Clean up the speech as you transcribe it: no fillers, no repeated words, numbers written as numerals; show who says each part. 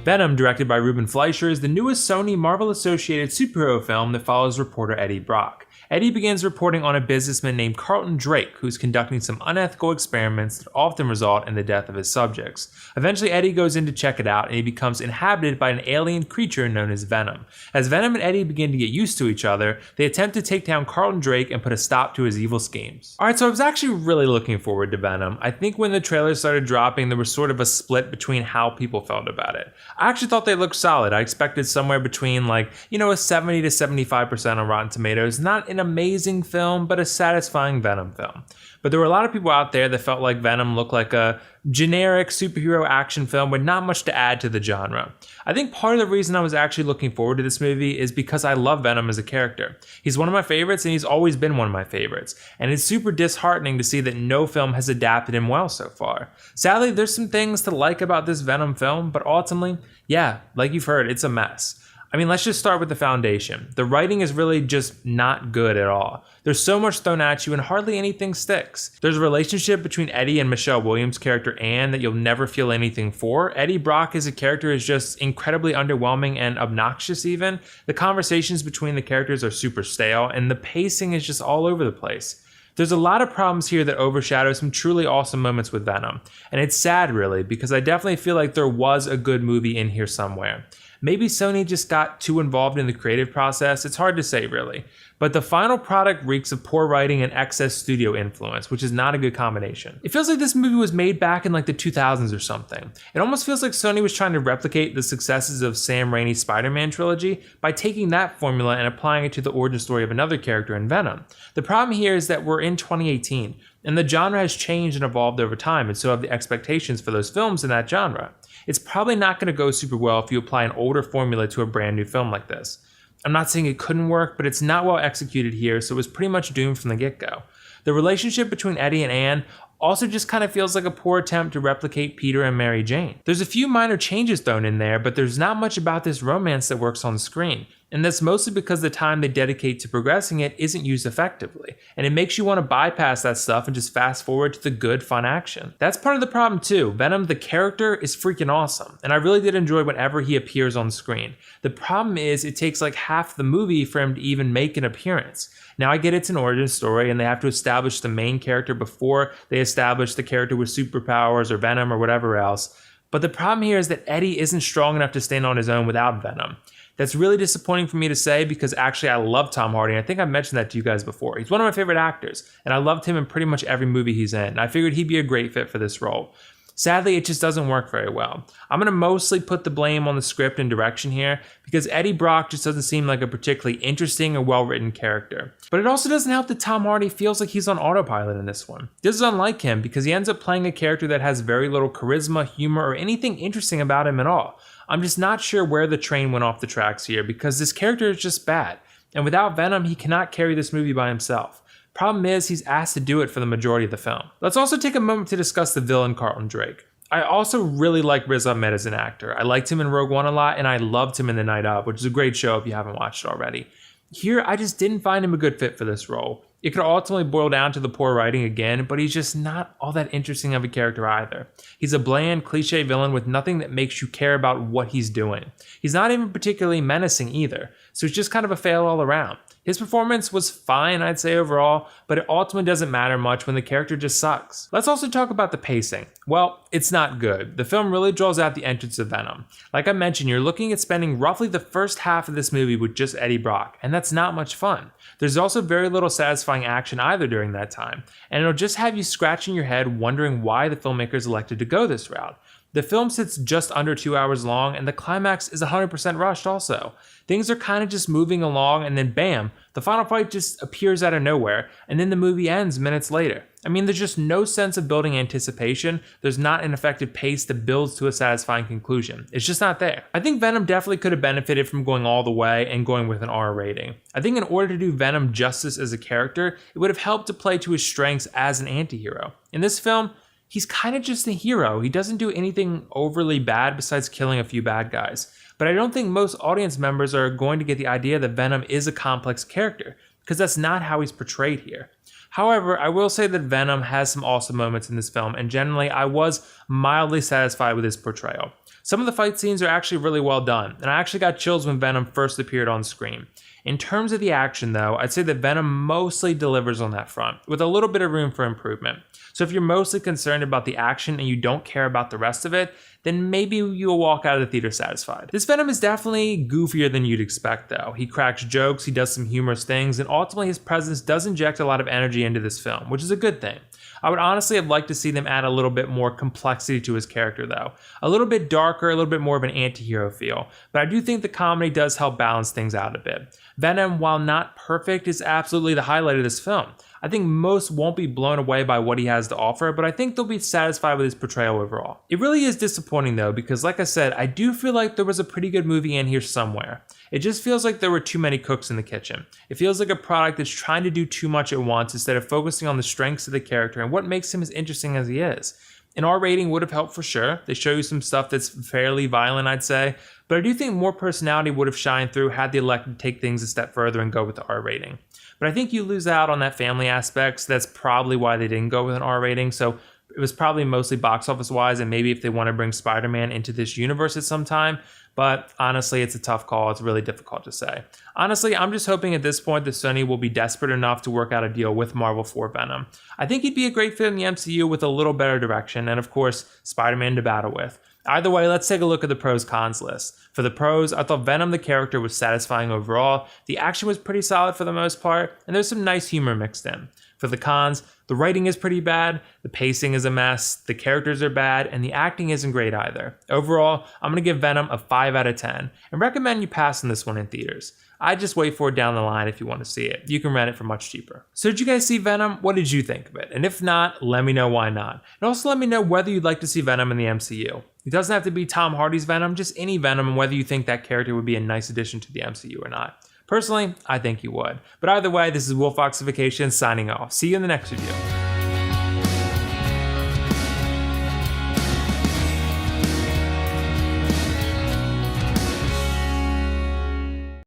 Speaker 1: Venom, directed by Ruben Fleischer, is the newest Sony Marvel-associated superhero film that follows reporter Eddie Brock. Eddie begins reporting on a businessman named Carlton Drake, who's conducting some unethical experiments that often result in the death of his subjects. Eventually, Eddie goes in to check it out, and he becomes inhabited by an alien creature known as Venom. As Venom and Eddie begin to get used to each other, they attempt to take down Carlton Drake and put a stop to his evil schemes. Alright, so I was actually really looking forward to Venom. I think when the trailers started dropping, there was sort of a split between how people felt about it. I actually thought they looked solid. I expected somewhere between a 70 to 75% on Rotten Tomatoes. Not an amazing film, but a satisfying Venom film. But there were a lot of people out there that felt like Venom looked like a generic superhero action film with not much to add to the genre. I think part of the reason I was actually looking forward to this movie is because I love Venom as a character. He's one of my favorites, and he's always been one of my favorites. And it's super disheartening to see that no film has adapted him well so far. Sadly, there's some things to like about this Venom film, but ultimately, yeah, like you've heard, it's a mess. I mean, let's just start with the foundation. The writing is really just not good at all. There's so much thrown at you and hardly anything sticks. There's a relationship between Eddie and Michelle Williams' character Anne that you'll never feel anything for. Eddie Brock as a character is just incredibly underwhelming and obnoxious even. The conversations between the characters are super stale, and the pacing is just all over the place. There's a lot of problems here that overshadow some truly awesome moments with Venom. And it's sad really, because I definitely feel like there was a good movie in here somewhere. Maybe Sony just got too involved in the creative process, it's hard to say really. But the final product reeks of poor writing and excess studio influence, which is not a good combination. It feels like this movie was made back in the 2000s or something. It almost feels like Sony was trying to replicate the successes of Sam Raimi's Spider-Man trilogy by taking that formula and applying it to the origin story of another character in Venom. The problem here is that we're in 2018, and the genre has changed and evolved over time, and so have the expectations for those films in that genre. It's probably not going to go super well if you apply an older formula to a brand new film like this. I'm not saying it couldn't work, but it's not well executed here, so it was pretty much doomed from the get-go. The relationship between Eddie and Anne also just kind of feels like a poor attempt to replicate Peter and Mary Jane. There's a few minor changes thrown in there, but there's not much about this romance that works on screen. And that's mostly because the time they dedicate to progressing it isn't used effectively, and it makes you want to bypass that stuff and just fast forward to the good, fun action. That's part of the problem too. Venom, the character, is freaking awesome, and I really did enjoy whenever he appears on screen. The problem is it takes half the movie for him to even make an appearance. Now I get it's an origin story and they have to establish the main character before they establish the character with superpowers or Venom or whatever else, but the problem here is that Eddie isn't strong enough to stand on his own without Venom. That's really disappointing for me to say because actually I love Tom Hardy, and I think I've mentioned that to you guys before. He's one of my favorite actors, and I loved him in pretty much every movie he's in. I figured he'd be a great fit for this role. Sadly, it just doesn't work very well. I'm going to mostly put the blame on the script and direction here because Eddie Brock just doesn't seem like a particularly interesting or well-written character. But it also doesn't help that Tom Hardy feels like he's on autopilot in this one. This is unlike him because he ends up playing a character that has very little charisma, humor, or anything interesting about him at all. I'm just not sure where the train went off the tracks here because this character is just bad. And without Venom, he cannot carry this movie by himself. Problem is, he's asked to do it for the majority of the film. Let's also take a moment to discuss the villain, Carlton Drake. I also really like Riz Ahmed as an actor. I liked him in Rogue One a lot, and I loved him in The Night Of, which is a great show if you haven't watched it already. Here, I just didn't find him a good fit for this role. It could ultimately boil down to the poor writing again, but he's just not all that interesting of a character either. He's a bland, cliche villain with nothing that makes you care about what he's doing. He's not even particularly menacing either, so it's just kind of a fail all around. His performance was fine, I'd say overall, but it ultimately doesn't matter much when the character just sucks. Let's also talk about the pacing. Well, it's not good. The film really draws out the entrance of Venom. Like I mentioned, you're looking at spending roughly the first half of this movie with just Eddie Brock, and that's not much fun. There's also very little satisfying action either during that time, and it'll just have you scratching your head wondering why the filmmakers elected to go this route. The film sits just under 2 hours long, and the climax is 100% rushed also. Things are kind of just moving along, and then bam, the final fight just appears out of nowhere, and then the movie ends minutes later. I mean, there's just no sense of building anticipation. There's not an effective pace that builds to a satisfying conclusion. It's just not there. I think Venom definitely could have benefited from going all the way and going with an R rating. I think in order to do Venom justice as a character, it would have helped to play to his strengths as an anti-hero. In this film, he's kind of just a hero. He doesn't do anything overly bad besides killing a few bad guys. But I don't think most audience members are going to get the idea that Venom is a complex character, because that's not how he's portrayed here. However, I will say that Venom has some awesome moments in this film, and generally I was mildly satisfied with his portrayal. Some of the fight scenes are actually really well done, and I actually got chills when Venom first appeared on screen. In terms of the action though, I'd say that Venom mostly delivers on that front, with a little bit of room for improvement. So if you're mostly concerned about the action and you don't care about the rest of it, then maybe you'll walk out of the theater satisfied. This Venom is definitely goofier than you'd expect though. He cracks jokes, he does some humorous things, and ultimately his presence does inject a lot of energy into this film, which is a good thing. I would honestly have liked to see them add a little bit more complexity to his character though. A little bit darker, a little bit more of an anti-hero feel, but I do think the comedy does help balance things out a bit. Venom, while not perfect, is absolutely the highlight of this film. I think most won't be blown away by what he has to offer, but I think they'll be satisfied with his portrayal overall. It really is disappointing though, because like I said, I do feel like there was a pretty good movie in here somewhere. It just feels like there were too many cooks in the kitchen. It feels like a product that's trying to do too much at once instead of focusing on the strengths of the character and what makes him as interesting as he is. An R rating would have helped for sure. They show you some stuff that's fairly violent, I'd say, but I do think more personality would have shined through had they elected to take things a step further and go with the R rating. But I think you lose out on that family aspect, so that's probably why they didn't go with an R rating. So it was probably mostly box office wise, and maybe if they want to bring Spider-Man into this universe at some time. But honestly, it's a tough call. It's really difficult to say. Honestly, I'm just hoping at this point that Sony will be desperate enough to work out a deal with Marvel for Venom. I think he'd be a great fit in the MCU with a little better direction, and of course, Spider-Man to battle with. Either way, let's take a look at the pros-cons list. For the pros, I thought Venom the character was satisfying overall, the action was pretty solid for the most part, and there's some nice humor mixed in. For the cons, the writing is pretty bad, the pacing is a mess, the characters are bad, and the acting isn't great either. Overall, I'm going to give Venom a 5 out of 10, and recommend you pass on this one in theaters. I'd just wait for it down the line if you want to see it. You can rent it for much cheaper. So did you guys see Venom? What did you think of it? And if not, let me know why not. And also let me know whether you'd like to see Venom in the MCU. It doesn't have to be Tom Hardy's Venom, just any Venom, and whether you think that character would be a nice addition to the MCU or not. Personally, I think you would. But either way, this is WillFoxification signing off. See you in the next video.